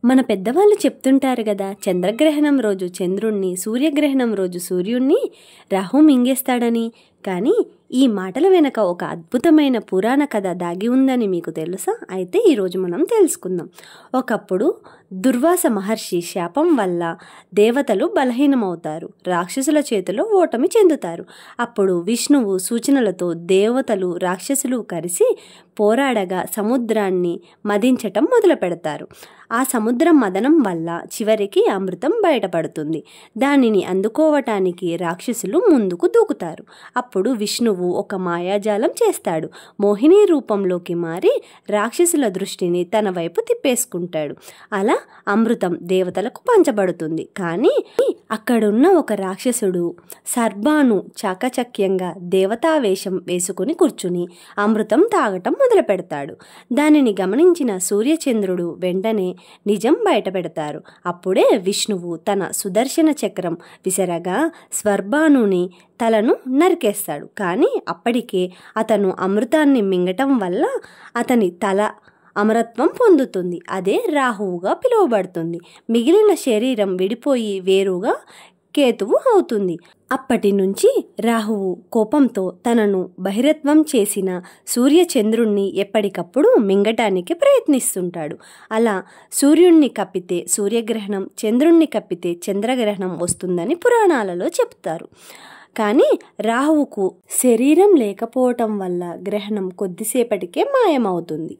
మన పెద్దవాళ్ళు చెప్తుంటారు కదా, చంద్రగ్రహణం రోజు చంద్రుణ్ణి, సూర్యగ్రహణం రోజు సూర్యుణ్ణి రాహు మింగేస్తాడని. కానీ ఈ మాటల వెనక ఒక అద్భుతమైన పురాణ కథ దాగి ఉందని మీకు తెలుసా? అయితే ఈరోజు మనం తెలుసుకుందాం. ఒకప్పుడు దుర్వాస మహర్షి శాపం వల్ల దేవతలు బలహీనమవుతారు, రాక్షసుల చేతిలో ఓటమి చెందుతారు. అప్పుడు విష్ణువు సూచనలతో దేవతలు రాక్షసులు కలిసి పోరాడగా సముద్రాన్ని మదించటం మొదలు పెడతారు. ఆ సముద్రం మదనం వల్ల చివరికి అమృతం బయటపడుతుంది. దానిని అందుకోవటానికి రాక్షసులు ముందుకు దూకుతారు. అప్పుడు విష్ణువు ఒక మాయాజాలం చేస్తాడు. మోహిని రూపంలోకి మారి రాక్షసుల దృష్టిని తన వైపు తిప్పేసుకుంటాడు. అలా అమృతం దేవతలకు పంచబడుతుంది. కానీ అక్కడున్న ఒక రాక్షసుడు సర్బాను చాకచక్యంగా దేవతావేషం వేసుకుని కూర్చుని అమృతం తాగటం మొదలు పెడతాడు. దానిని గమనించిన సూర్యచంద్రుడు వెంటనే నిజం బయట పెడతారు. అప్పుడే విష్ణువు తన సుదర్శన చక్రం విసరగా స్వర్బానుని తలను నరికేస్తాడు. కానీ అప్పటికే అతను అమృతాన్ని మింగటం వల్ల అతని తల అమరత్వం పొందుతుంది. అదే రాహువుగా పిలువబడుతుంది. మిగిలిన శరీరం విడిపోయి వేరుగా కేతువు అవుతుంది. అప్పటి నుంచి రాహువు కోపంతో తనను బహిరత్వం చేసిన సూర్యచంద్రుణ్ణి ఎప్పటికప్పుడు మింగటానికి ప్రయత్నిస్తుంటాడు. అలా సూర్యుణ్ణి కప్పితే సూర్యగ్రహణం, చంద్రుణ్ణి కప్పితే చంద్రగ్రహణం వస్తుందని పురాణాలలో చెప్తారు. కానీ రాహువుకు శరీరం లేకపోవటం వల్ల గ్రహణం కొద్దిసేపటికే మాయమవుతుంది.